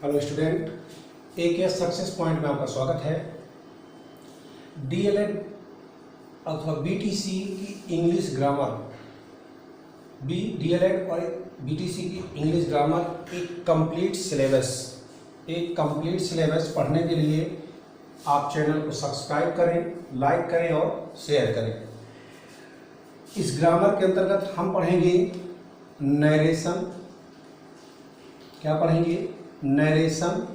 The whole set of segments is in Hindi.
Hello student, AKS success point में आपका स्वागत है। DLED अथवा BTC की इंग्लिश ग्रामर, DLED और BTC की इंग्लिश ग्रामर एक कंप्लीट सिलेबस पढ़ने के लिए आप चैनल को सब्सक्राइब करें, लाइक करें और शेयर करें। इस ग्रामर के अंतर्गत हम पढ़ेंगे नरेशन। क्या पढ़ेंगे? नरेशन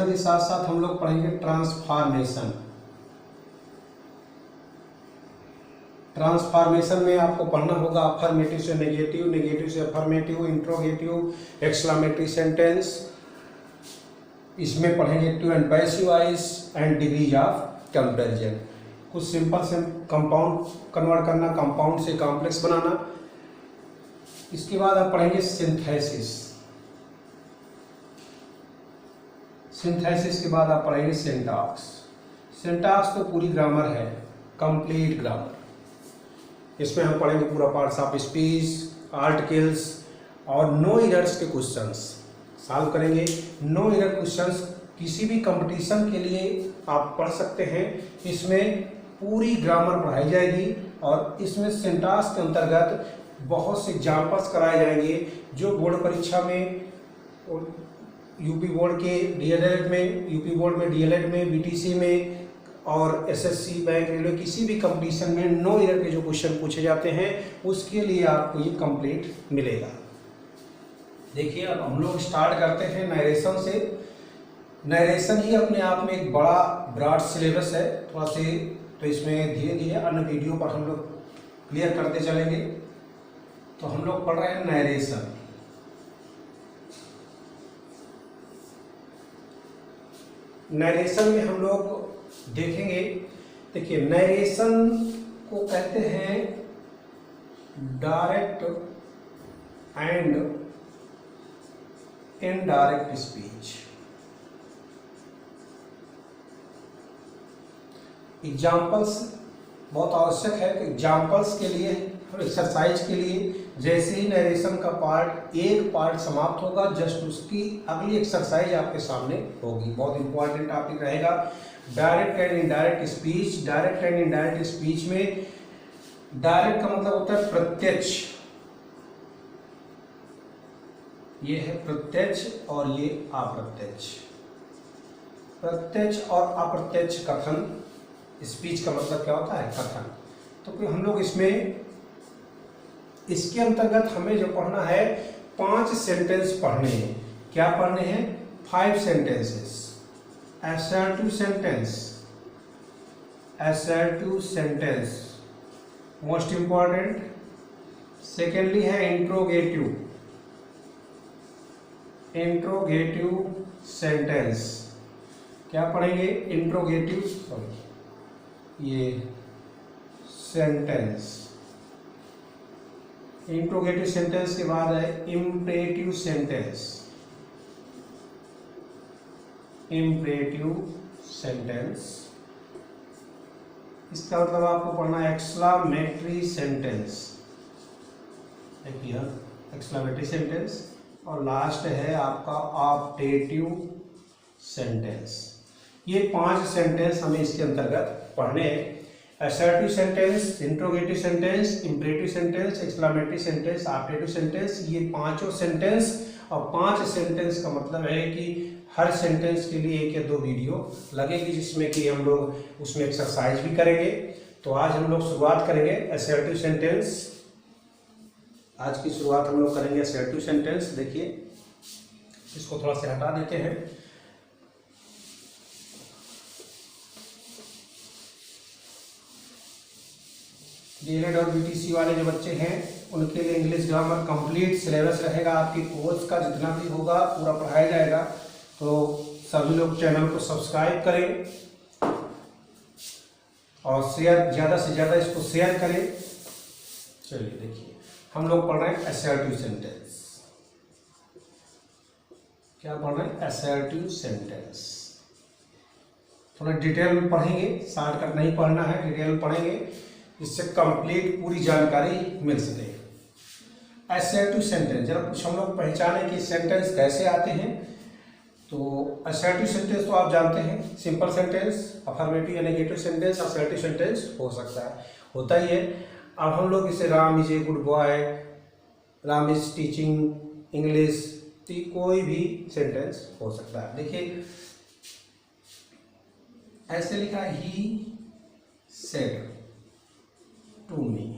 के साथ साथ हम लोग पढ़ेंगे ट्रांसफॉर्मेशन में आपको पढ़ना होगा अफर्मेटिव से नेगेटिव, नेगेटिव से अफर्मेटिव, इंट्रोगेटिव, एक्सक्लेमेटरी सेंटेंस। इसमें पढ़ेंगे active and passive voice and degrees of comparison. कुछ सिंपल से कंपाउंड कन्वर्ट करना, कंपाउंड से कॉम्प्लेक्स बनाना। इसके बाद आप पढ़ेंगे सिंथेसिस के बाद आप पढ़ेंगे सिंटैक्स तो पूरी ग्रामर है, कंप्लीट ग्रामर। इसमें हम पढ़ेंगे पूरा पार्ट्स ऑफ स्पीच, आर्टिकल्स और नो एरर्स के क्वेश्चंस सॉल्व करेंगे। नो एरर क्वेश्चंस किसी भी कंपटीशन के लिए आप पढ़ सकते हैं। इसमें पूरी ग्रामर पढ़ाई जाएगी और इसमें सिंटैक्स के अंतर्गत बहुत से एग्जाम्पल्स कराए जाएंगे जो बोर्ड परीक्षा में, यूपी बोर्ड में DLED में, BTC में और SSC, बैंक, रेलवे, किसी भी कंपटीशन में नो एरर के जो क्वेश्चन पूछे जाते हैं उसके लिए आपको ये कंप्लीट मिलेगा। देखिए, अब हम लोग स्टार्ट करते हैं नरेशन से। नरेशन ही अपने आप में एक बड़ा ब्रॉड सिलेबस है थोड़ा से, तो इसमें धीरे धीरे अन्य वीडियो पर हम लोग क्लियर करते चलेंगे। तो हम लोग पढ़ रहे हैं नरेशन। नरेशन में हम लोग देखेंगे, देखिए नरेशन को कहते हैं direct and indirect speech. Examples बहुत आवश्यक है कि एग्जाम्पल्स के लिए, एक्सरसाइज के लिए जैसे ही नरेशन का एक पार्ट समाप्त होगा, जस्ट उसकी अगली एक्सरसाइज आपके सामने होगी। बहुत इंपॉर्टेंट टॉपिक रहेगा direct and indirect speech. Direct and indirect speech में डायरेक्ट का मतलब होता है प्रत्यक्ष, ये है प्रत्यक्ष और ये अप्रत्यक्ष। प्रत्यक्ष और अप्रत्यक्ष कथन, स्पीच का मतलब क्या होता है? कथन। तो हम लोग इसके अंतर्गत हमें जो पढ़ना है 5 सेंटेंस पढ़ने हैं। क्या पढ़ने हैं? 5 sentences. assertive sentence most important. Secondly है इंट्रोगेटिव सेंटेंस। क्या पढ़ेंगे? Interrogative sentence. इंट्रोगेटिव सेंटेंस के बाद है इम्परेटिव सेंटेंस। इसका मतलब आपको पढ़ना है एक्सक्लेमेटरी सेंटेंस। और लास्ट है आपका ऑप्टेटिव सेंटेंस। ये 5 सेंटेंस हमें इसके अंतर्गत पढ़ने हैं। Assertive sentence, interrogative sentence, imperative sentence, exclamatory sentence, optative sentence, ये 5 सेंटेंस। और 5 सेंटेंस का मतलब है कि हर सेंटेंस के लिए 1 या 2 वीडियो लगेगी, जिसमें कि हम लोग उसमें एक्सरसाइज भी करेंगे। तो आज हम लोग शुरुआत करेंगे असर्टिव सेंटेंस। आज की शुरुआत हम लोग करेंगे असर्टिव सेंटेंस। देखिए, इसको थोड़ा सा हटा देते हैं। DLED और BTC वाले जो बच्चे हैं उनके लिए इंग्लिश ग्रामर कंप्लीट सिलेबस रहेगा। आपके कोर्स का जितना भी होगा पूरा पढ़ाया जाएगा। तो सभी लोग चैनल को सब्सक्राइब करें और ज़्यादा से ज़्यादा इसको शेयर करें। चलिए देखिए, हम लोग पढ़ रहे हैं असर्टिव सेंटेंस। क्या पढ़ रहे हैं? Assertive sentence. थोड़ा डिटेल में पढ़ेंगे, शॉर्टकट नहीं पढ़ना है, डिटेल में पढ़ेंगे, इससे कंप्लीट पूरी जानकारी मिल सके। असर्टिव सेंटेंस, जरा कुछ हम लोग पहचाने कि सेंटेंस कैसे आते हैं। तो असर्टिव सेंटेंस तो आप जानते हैं, सिंपल सेंटेंस, अफर्मेटिव या नेगेटिव सेंटेंस, असर्टिव सेंटेंस हो सकता है, होता ही है। अब हम लोग इसे Ram is a good boy, Ram is teaching English, कोई भी सेंटेंस हो सकता है। देखिए ऐसे लिखा, ही सेड टू मी।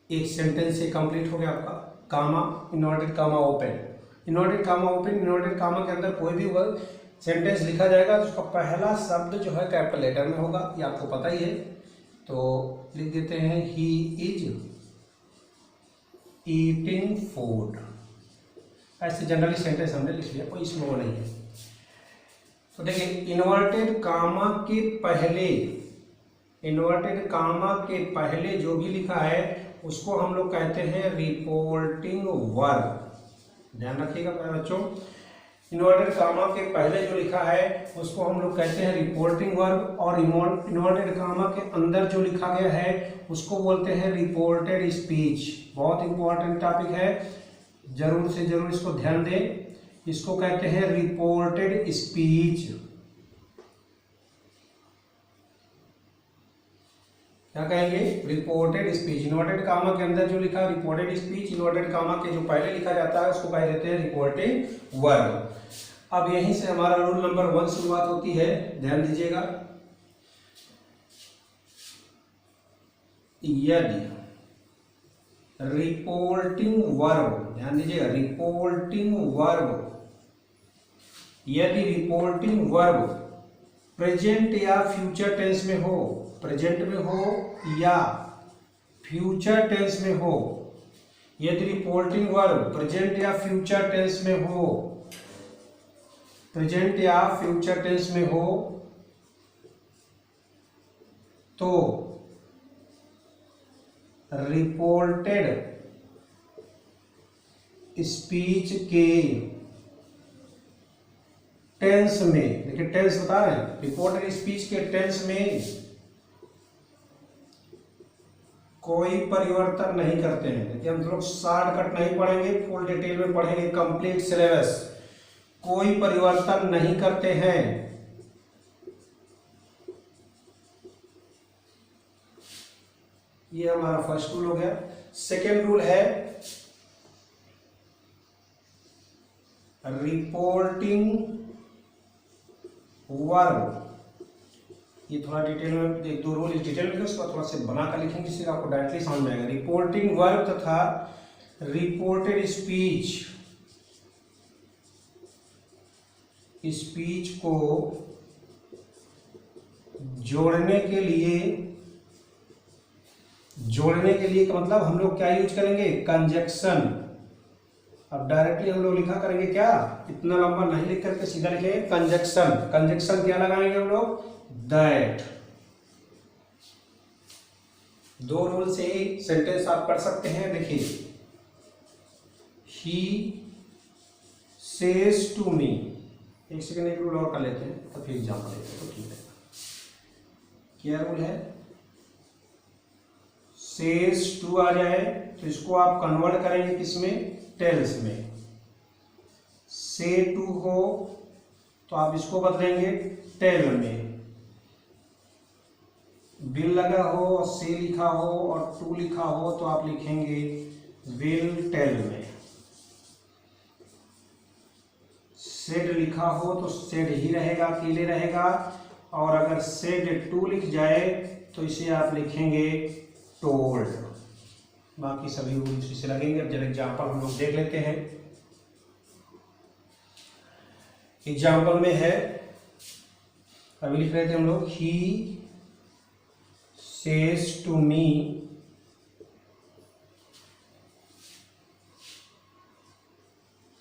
एक सेंटेंस से कंप्लीट हो गया आपका। Comma, inverted comma open, inverted comma open, inverted comma के अंदर कोई भी वर्ड सेंटेंस लिखा जाएगा तो उसका पहला शब्द जो है कैपिटल लेटर में होगा, ये आपको पता ही है। तो लिख देते हैं ही इज ईटिंग फूड। ऐसे जनरली सेंटेंस हमने लिख लिया, कोई इसमें वो नहीं है। तो देखिए इन्वर्टेड कामा के पहले, इन्वर्टेड कामा के पहले जो भी लिखा है उसको हम लोग कहते हैं रिपोर्टिंग वर्ब। ध्यान रखिएगा बच्चों, इन्वर्टेड कामा के पहले जो लिखा है उसको हम लोग कहते हैं रिपोर्टिंग वर्ब, और इन्वर्टेड कामा के अंदर जो लिखा गया है उसको बोलते हैं रिपोर्टेड स्पीच। बहुत इंपॉर्टेंट टॉपिक है, जरूर से जरूर इसको ध्यान दें। इसको कहते हैं रिपोर्टेड स्पीच। क्या कहेंगे? Reported speech. इन्वर्टेड कामा के अंदर जो लिखा है रिपोर्टेड स्पीच, इन्वर्टेड कामा के जो पहले लिखा जाता है उसको कह देते हैं रिपोर्टिंग वर्ब। अब यहीं से हमारा रूल नंबर 1 शुरुआत होती है, ध्यान दीजिएगा। यदि रिपोर्टिंग वर्ब, ध्यान दीजिएगा, रिपोर्टिंग वर्ब, यदि रिपोर्टिंग वर्ब प्रेजेंट या फ्यूचर टेंस में हो, प्रेजेंट में हो या फ्यूचर टेंस में हो, यदि रिपोर्टिंग वर्ब प्रेजेंट या फ्यूचर टेंस में हो, प्रेजेंट या फ्यूचर टेंस में हो तो रिपोर्टेड स्पीच के टेंस में, देखिए टेंस बता रहे हैं, रिपोर्टेड स्पीच के टेंस में कोई परिवर्तन नहीं करते हैं। देखिए हम लोग शॉर्टकट नहीं पढ़ेंगे, फुल डिटेल में पढ़ेंगे, कंप्लीट सिलेबस। कोई परिवर्तन नहीं करते हैं। ये हमारा फर्स्ट रूल हो गया। सेकेंड रूल है रिपोर्टिंग वर्ब। ये थोड़ा डिटेल में, एक दो रूल डिटेल में उसको थोड़ा से बनाकर लिखेंगे, जिससे आपको डायरेक्टली समझ में आएगा। रिपोर्टिंग वर्ब तथा रिपोर्टेड स्पीच, स्पीच को जोड़ने के लिए का मतलब हम लोग क्या यूज करेंगे? कंजक्शन। अब डायरेक्टली हम लोग लिखा करेंगे क्या, इतना लंबा नहीं लिख करके सीधा लिखेंगे कंजक्शन। कंजक्शन क्या लगाएंगे हम लोग? दैट। दो रूल से ही सेंटेंस आप पढ़ सकते हैं। देखिए ही सेज टू मी, एक सेकेंड एक रूल और कर लेते हैं तो फिर एग्जाम्पल लेते हैं तो ठीक है। क्या रूल है? सेज टू आ जाए तो इसको आप कन्वर्ट करेंगे किसमें? टेल्स में। से टू हो तो आप इसको बदलेंगे टेल में। विल लगा हो और से लिखा हो और टू लिखा हो तो आप लिखेंगे विल टेल में। सेड लिखा हो तो सेड ही रहेगा, अकेले रहेगा, और अगर सेड टू लिख जाए तो इसे आप लिखेंगे टोल्ड। बाकी सभी रूल इसी से लगेंगे। अब जब एग्जाम्पल हम लोग देख लेते हैं। एग्जाम्पल में है, अभी लिख रहे थे हम लोग, ही says to me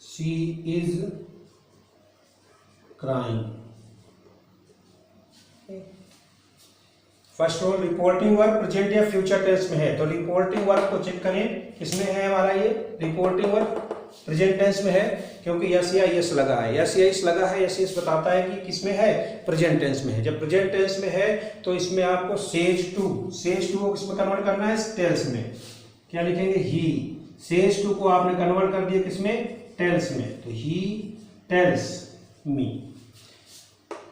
she is crying। First rule, reporting verb present या फ्यूचर टेंस में है तो रिपोर्टिंग वर्ब को चेक करें, किसमें है हमारा ये रिपोर्टिंग वर्ब? प्रेजेंट टेंस में है, क्योंकि यस या यस लगा है। यस या यस लगा है, यस यस बताता है कि किस में है, प्रेजेंट टेंस में है। जब प्रेजेंट टेंस में है तो इसमें आपको सेज टू को किसमें कन्वर्ट करना है, टेल्स में। क्या लिखेंगे, ही। सेज टू को आपने कन्वर्ट कर दिया किसमें, टेल्स में, तो he tells me.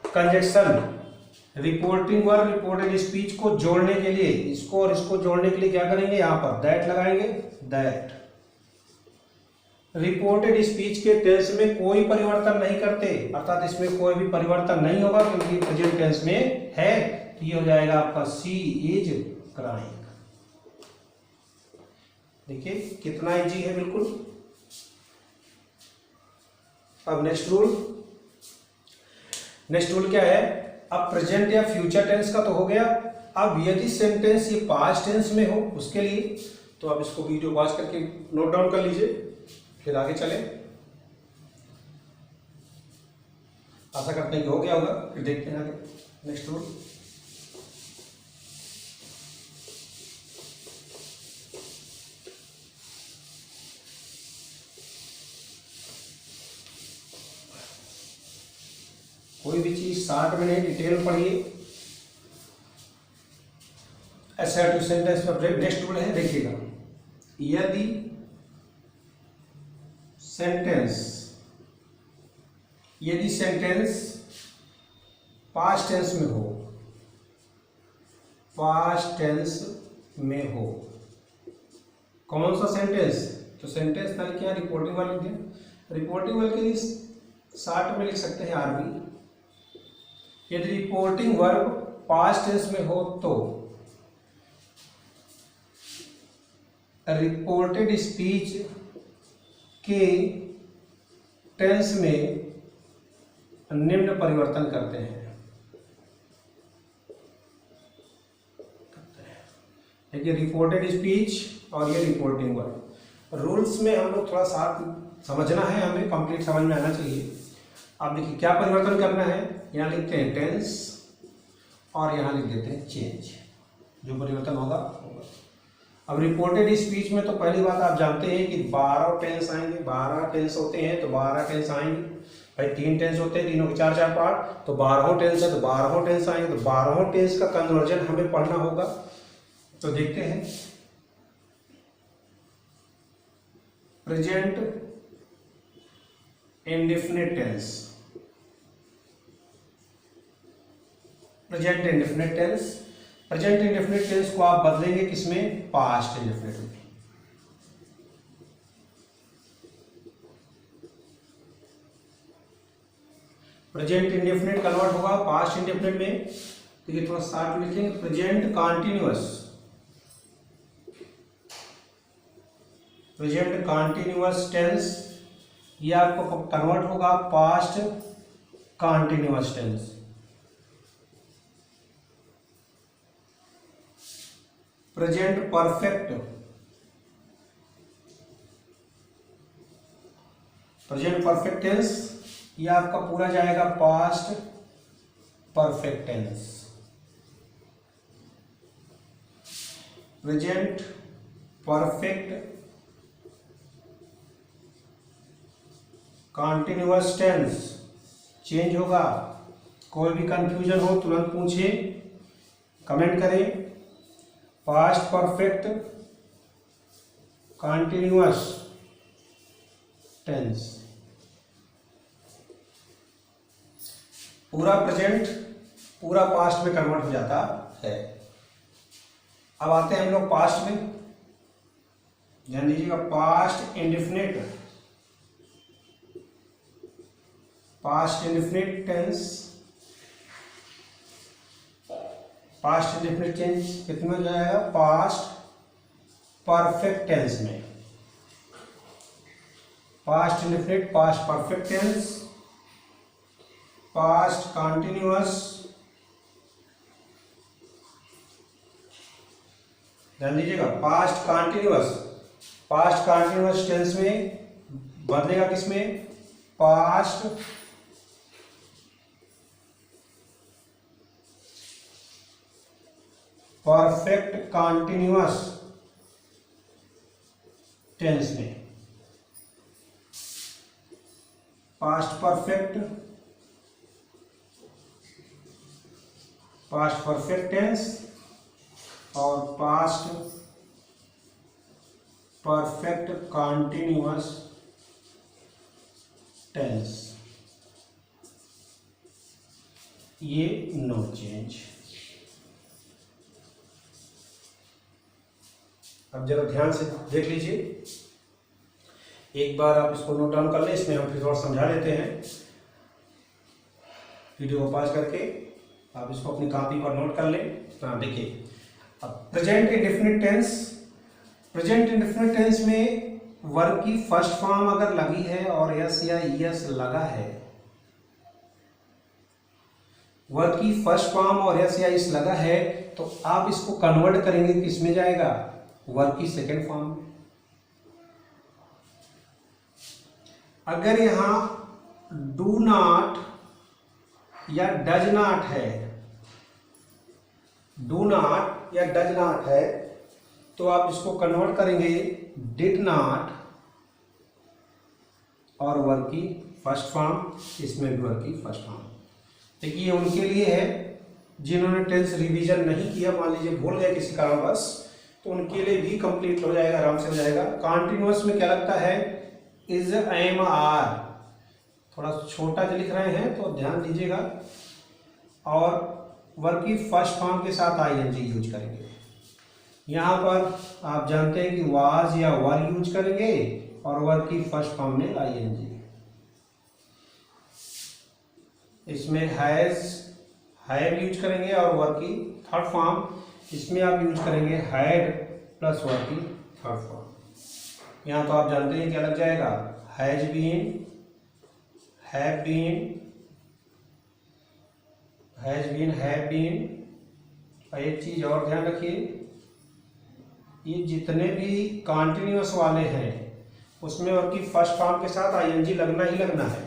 Conjunction, reporting verb reported speech को जोड़ने के लिए, इसको और इसको जोड़ने के लिए क्या करेंगे, यहां पर दैट लगाएंगे, दैट। रिपोर्टेड स्पीच के टेंस में कोई परिवर्तन नहीं करते, अर्थात इसमें कोई भी परिवर्तन नहीं होगा क्योंकि प्रेजेंट टेंस में है, तो ये हो जाएगा आपका सी इज क्राइंग। देखिए कितना इजी है बिल्कुल। अब नेक्स्ट रूल क्या है, अब प्रेजेंट या फ्यूचर टेंस का तो हो गया। अब यदि सेंटेंस ये पास्ट टेंस में हो उसके लिए, तो आप इसको वीडियो पॉज करके नोट डाउन कर लीजिए, फिर आगे चले। आशा करते हैं कि हो गया होगा, फिर देखते हैं आगे नेक्स्ट रूल। कोई भी चीज 60 मिनट डिटेल में पढ़िए। असर्टिव सेंटेंस में ब्रेक नेक्स्ट रूल है, देखिएगा। यदि सेंटेंस पास्ट टेंस में हो, कौन सा सेंटेंस, तो सेंटेंस ना लिखे, रिपोर्टिंग वर्ब लिख दिया। रिपोर्टिंग वर्ब के लिए 60 में लिख सकते हैं आरबी। यदि रिपोर्टिंग वर्ब पास्ट टेंस में हो तो रिपोर्टेड स्पीच के टेंस में निम्न परिवर्तन करते हैं। देखिए रिपोर्टेड स्पीच और ये रिपोर्टिंग वर्ब, रूल्स में हम लोग थोड़ा साथ समझना है, हमें कंप्लीट समझ में आना चाहिए। अब देखिए क्या परिवर्तन करना है, यहाँ लिखते हैं टेंस और यहाँ लिख देते हैं चेंज, जो परिवर्तन होगा। अब रिपोर्टेड स्पीच में तो पहली बात आप जानते हैं कि 12 टेंस आएंगे, 12 टेंस होते हैं तो 12 टेंस आएंगे। भाई 3 टेंस होते हैं, तीनों के 4 पार्ट, तो 12 टेंस है तो 12 टेंस आएंगे। तो 12 टेंस का कन्वर्जन हमें पढ़ना होगा, तो देखते हैं। Present indefinite tense, present indefinite tense को आप बदलेंगे किसमें, पास्ट इंडेफिनिट में। प्रेजेंट इंडेफिनिट कन्वर्ट होगा पास्ट इंडेफिनिट में, तो ये थोड़ा साथ में लिखेंगे। प्रेजेंट कॉन्टिन्यूअस टेंस, ये आपको कन्वर्ट होगा past continuous tense. Present perfect tense, ये आपका पूरा जाएगा past perfect tense. Present perfect continuous tense change होगा। कोई भी कंफ्यूजन हो तुरंत पूछिए, कमेंट करें। पास्ट परफेक्ट कॉन्टिन्यूअस टेंस, पूरा प्रेजेंट पूरा पास्ट में कन्वर्ट हो जाता है। अब आते हैं हम लोग पास्ट में, ध्यान दीजिएगा। Past indefinite tense, past indefinite tense कितने में जाएगा, पास्ट परफेक्ट टेंस में। Past indefinite past perfect tense, past continuous, ध्यान दीजिएगा। पास्ट कॉन्टिन्यूअस टेंस में बदलेगा किसमें, पास्ट परफेक्ट कॉन्टिन्यूअस टेंस में। पास्ट परफेक्ट टेंस और पास्ट परफेक्ट कॉन्टिन्यूअस टेंस, ये नो चेंज। अब जरा ध्यान से देख लीजिए, एक बार आप इसको नोट डाउन कर लें, इसमें हम फिर थोड़ा समझा देते हैं। वीडियो को पॉज करके आप इसको अपनी कॉपी पर नोट कर लें। हाँ देखिए, अब प्रेजेंट इंडेफिनिट टेंस में वर्ब की फर्स्ट फॉर्म अगर लगी है और यस या ईएस लगा है, वर्ब की फर्स्ट फॉर्म और यस या इस लगा है, तो आप इसको कन्वर्ट करेंगे किस में जाएगा, वर्ब की सेकेंड फॉर्म में। अगर यहां डू नॉट या डज नॉट है, डू नॉट या डज नॉट है, तो आप इसको कन्वर्ट करेंगे डिड नॉट और वर्ब की फर्स्ट फॉर्म, इसमें भी वर्ब की फर्स्ट फॉर्म। देखिए ये उनके लिए है जिन्होंने टेंस रिवीजन नहीं किया, मान लीजिए भूल गए किसी कारणवश, तो उनके लिए भी कंप्लीट हो जाएगा, आराम से हो जाएगा। कॉन्टिन्यूअस में क्या लगता है, इज एम आर, थोड़ा छोटा जो लिख रहे हैं तो ध्यान दीजिएगा, और वर्ब की फर्स्ट फॉर्म के साथ आईएनजी यूज करेंगे। यहाँ पर आप जानते हैं कि वाज या वर यूज करेंगे और वर्ब की फर्स्ट फॉर्म में आईएनजी। इसमें हैव यूज करेंगे और वर्ब की थर्ड फॉर्म, इसमें आप यूज करेंगे हैड प्लस वर्ब की थर्ड फॉर्म। यहाँ तो आप जानते हैं क्या लग जाएगा, has been, have been, have been. एक चीज और ध्यान रखिए, ये जितने भी कॉन्टिन्यूअस वाले हैं उसमें वर्ब की फर्स्ट फॉर्म के साथ आईएनजी लगना ही लगना है।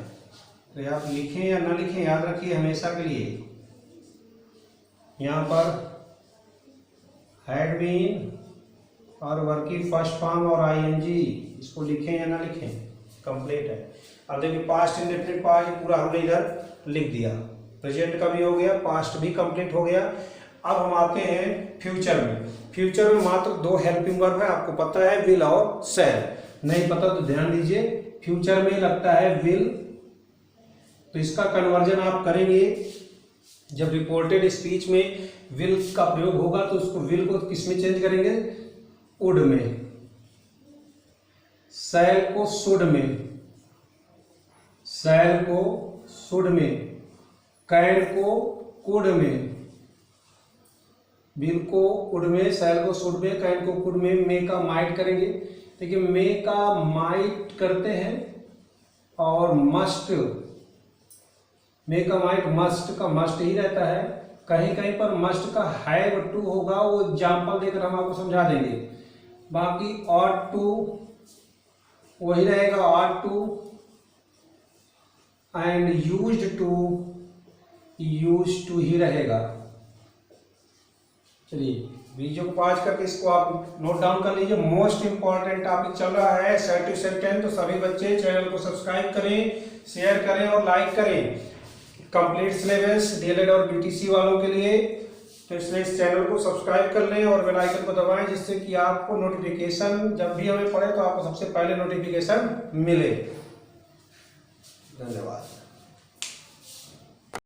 तो आप लिखें या ना लिखें, याद रखिए हमेशा के लिए, यहाँ पर हैड बीन और वर्ब की फर्स्ट फॉर्म और आईएनजी, इसको लिखें या ना लिखें, कंप्लीट है। अब देखिए पास्ट इंडेफिनिट पास्ट पूरा हमने इधर लिख दिया, प्रेजेंट का भी हो गया, पास्ट भी कंप्लीट हो गया। अब हम आते हैं फ्यूचर में। फ्यूचर में मात्र दो हेल्पिंग वर्ब है, आपको पता है, विल और शैल। नहीं पता तो ध्यान दीजिए, फ्यूचर में लगता है विल, तो इसका कन्वर्जन आप करेंगे जब रिपोर्टेड स्पीच में विल का प्रयोग होगा तो उसको विल को किस में चेंज करेंगे, वुड में, शैल को शुड में, शैल को शुड में, कैन को कुड में, विल को वुड में, शैल को शुड में, कैन को कुड में, मे का माइट करेंगे। देखिए मे का माइट करते हैं और मस्ट, मे का माइट मस्ट का मस्ट ही रहता है, कहीं कहीं पर मस्ट का हैव टू होगा, वो एग्जाम्पल देकर हम आपको समझा देंगे। बाकी ऑट टू वही रहेगा, ought to, and used to ही रहेगा। चलिए वीडियो को पॉज करके इसको आप नोट डाउन कर लीजिए। मोस्ट इंपॉर्टेंट टॉपिक चल रहा है सेट टू सेट 10, तो सभी बच्चे चैनल को सब्सक्राइब करें, शेयर करें और लाइक करें। कंप्लीट सिलेबस डीएलएड और बीटीसी वालों के लिए, तो इसलिए इस चैनल को सब्सक्राइब कर लें और बेल आइकन को दबाएं, जिससे कि आपको नोटिफिकेशन जब भी हमें पड़े तो आपको सबसे पहले नोटिफिकेशन मिले। धन्यवाद।